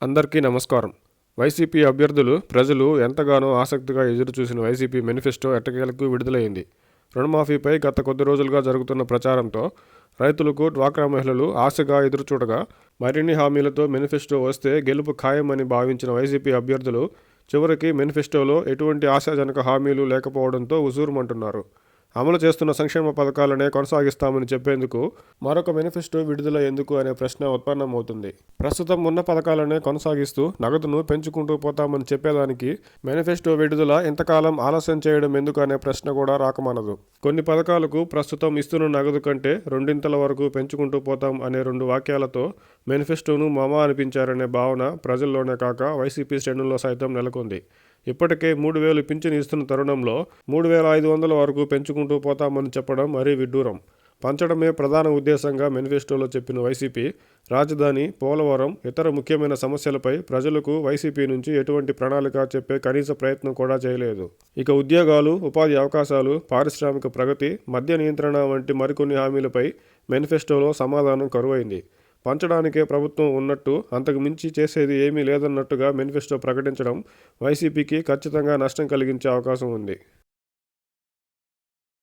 అందరికీ నమస్కారం. వైసీపీ అభ్యర్థులు ప్రజలు ఎంతగానో ఆసక్తిగా ఎదురుచూసిన వైసీపీ మేనిఫెస్టో ఎట్టకేలకు విడుదలైంది. రుణమాఫీపై గత కొద్ది రోజులుగా జరుగుతున్న ప్రచారంతో రైతులకు, డ్వాక్రా మహిళలు ఆశగా ఎదురుచూడగా మరిన్ని హామీలతో మేనిఫెస్టో వస్తే గెలుపు ఖాయమని భావించిన వైసీపీ అభ్యర్థులు చివరికి మేనిఫెస్టోలో ఎటువంటి ఆశాజనక హామీలు లేకపోవడంతో ఉసూరుమంటున్నారు. అమలు చేస్తున్న సంక్షేమ పథకాలనే కొనసాగిస్తామని చెప్పేందుకు మరొక మేనిఫెస్టో విడుదల ఎందుకు అనే ప్రశ్న ఉత్పన్నమవుతుంది. ప్రస్తుతం ఉన్న పథకాలనే కొనసాగిస్తూ నగదును పెంచుకుంటూ పోతామని చెప్పేదానికి మేనిఫెస్టో విడుదల ఇంతకాలం ఆలస్యం చేయడం ఎందుకు అనే ప్రశ్న కూడా రాకమానదు. కొన్ని పథకాలకు ప్రస్తుతం ఇస్తున్న నగదు కంటే రెండింతల వరకు పెంచుకుంటూ పోతాం అనే 2 వాక్యాలతో మేనిఫెస్టోను మమా అనిపించారనే భావన ప్రజల్లోనే కాక వైసీపీ శ్రేణుల్లో సైతం నెలకొంది. ఇప్పటికే 3,000 పింఛను ఇస్తున్న తరుణంలో 3,500 వరకు పెంచుకుంటూ పోతామని చెప్పడం మరీ విడ్డూరం. పంచడమే ప్రధాన ఉద్దేశంగా మేనిఫెస్టోలో చెప్పిన వైసీపీ రాజధాని, పోలవరం, ఇతర ముఖ్యమైన సమస్యలపై ప్రజలకు వైసీపీ నుంచి ఎటువంటి ప్రణాళిక చెప్పే కనీస ప్రయత్నం కూడా చేయలేదు. ఇక ఉద్యోగాలు, ఉపాధి అవకాశాలు, పారిశ్రామిక ప్రగతి, మద్య నియంత్రణ వంటి మరికొన్ని హామీలపై మేనిఫెస్టోలో సమాధానం కరువైంది. పంచడానికే ప్రభుత్వం ఉన్నట్టు అంతకు మించి చేసేది ఏమీ లేదన్నట్టుగా మేనిఫెస్టో ప్రకటించడం వైసీపీకి ఖచ్చితంగా నష్టం కలిగించే అవకాశం ఉంది.